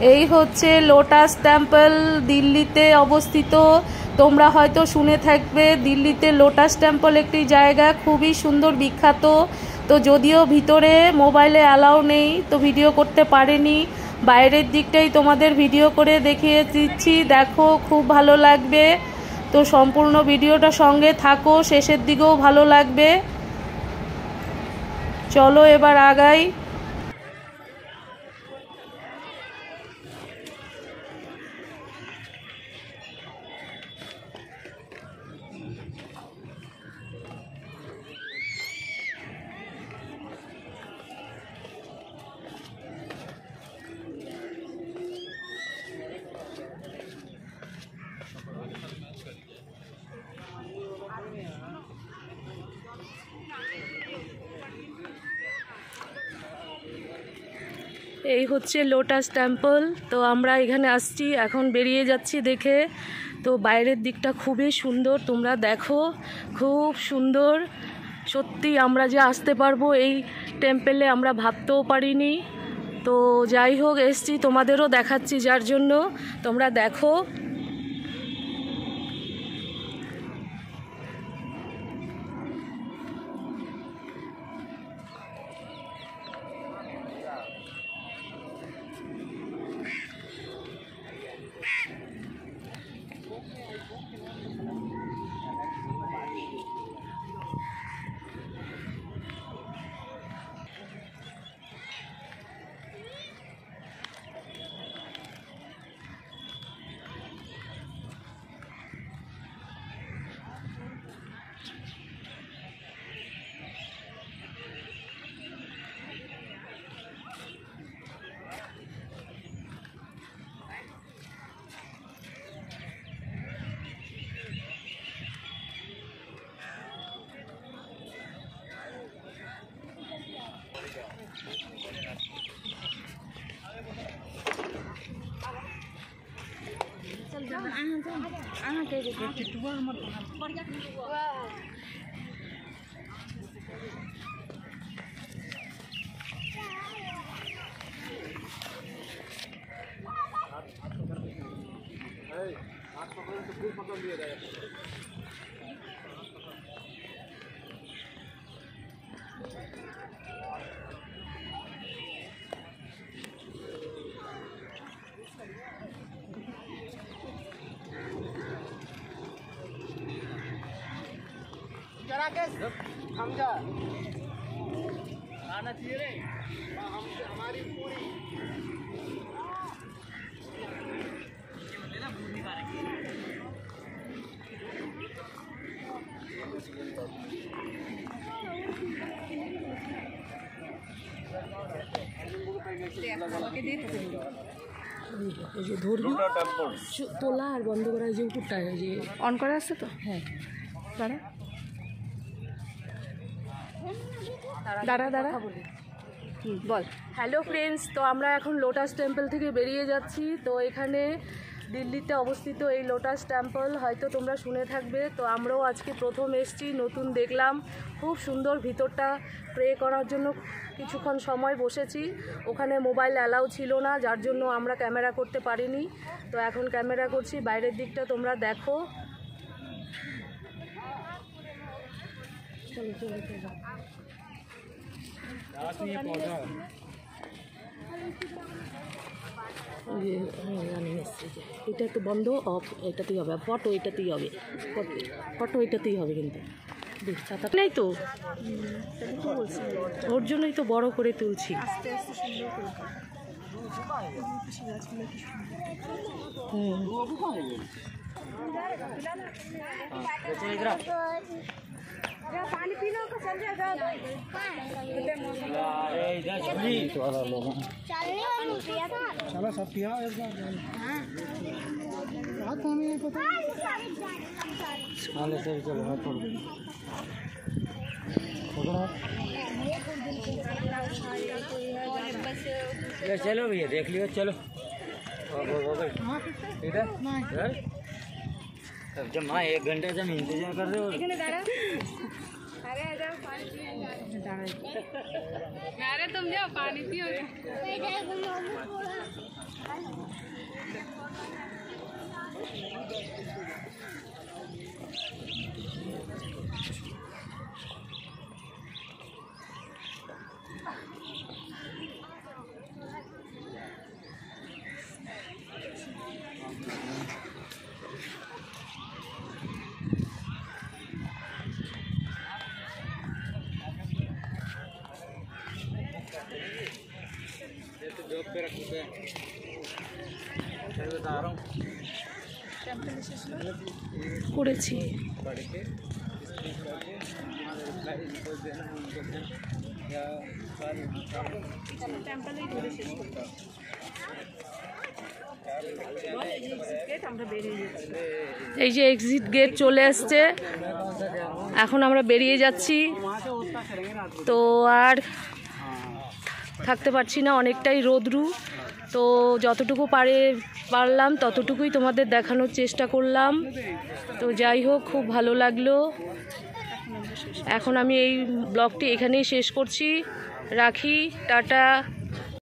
এই হচ্ছে lotus temple, দিল্লিতে অবস্থিত। তোমরা হয়তো শুনে থাকবে দিল্লিতে লোটাস টেম্পল একটি জায়গা খুবই সুন্দর, বিখ্যাত। তো যদিও ভিতরে মোবাইলে অ্যালাউ নেই, তো ভিডিও করতে পারেনি, বাইরের দিকটাই তোমাদের ভিডিও করে দেখিয়ে দিচ্ছি। দেখো, খুব ভালো লাগবে। তো সম্পূর্ণ ভিডিওটা সঙ্গে থাকো, শেষের দিকেও ভালো লাগবে। চলো এবার আগাই। এই হচ্ছে লোটাস টেম্পল। তো আমরা এখানে আসছি, এখন বেরিয়ে যাচ্ছি দেখে। তো বাইরের দিকটা খুবই সুন্দর, তোমরা দেখো, খুব সুন্দর। সত্যি আমরা যে আসতে পারবো এই টেম্পলে আমরা ভাবতেও পারিনি। তো যাই হোক, এসছি, তোমাদেরও দেখাচ্ছি, যার জন্য তোমরা দেখো। हम जा आना चाहिए रे, हमसे हमारी पूरी ধরবি তোলা আর বন্ধ করা, যে উপরটা যে অন করা আছে তো। হ্যাঁ, দাঁড়া দাঁড়া দাঁড়া বল। হ্যালো ফ্রেন্ডস, তো আমরা এখন লোটাস টেম্পল থেকে বেরিয়ে যাচ্ছি। তো এখানে দিল্লিতে অবস্থিত এই লোটাস টেম্পল হয়তো তোমরা শুনে থাকবে। তো আমরাও আজকে প্রথম এসেছি, নতুন দেখলাম, খুব সুন্দর। ভিতরটা প্রে করার জন্য কিছুক্ষণ সময় বসেছি, ওখানে মোবাইল অ্যালাউ ছিল না, যার জন্য আমরা ক্যামেরা করতে পারিনি। তো এখন ক্যামেরা করছি, বাইরের দিকটা তোমরা দেখো। চলো চলো চলো। এটা তো বন্ধ, অফ এটাতেই হবে, ফটো এটাতেই হবে, ফটো এটাতেই হবে। কিন্তু ছাতা নেই তো, ওর জন্যই তো বড় করে তুলছি। पानी पीना को चल जाएगा। अरे इधर झोली तो वाला लोग चलो सब पिया एक बार। हां रात हमें पता चलो सर चलो हाथ पकड़ ये चलो भैया देख लियो, चलो इधर जब माँ 1 घंटे से इंतजार कर रहे हो। अरे तुम जाओ पानी पियो। করেছি। এই যে এক্সিট গেট চলে আসছে, এখন আমরা বেরিয়ে যাচ্ছি। তো আর থাকতে পারছি না, অনেকটাই রোদ্রু। তো যতটুকু পারলাম ততটুকুই তোমাদের দেখানোর চেষ্টা করলাম। তো যাই হোক, খুব ভালো লাগলো। এখন আমি এই ব্লগটি এখানেই শেষ করছি। রাখি, টাটা।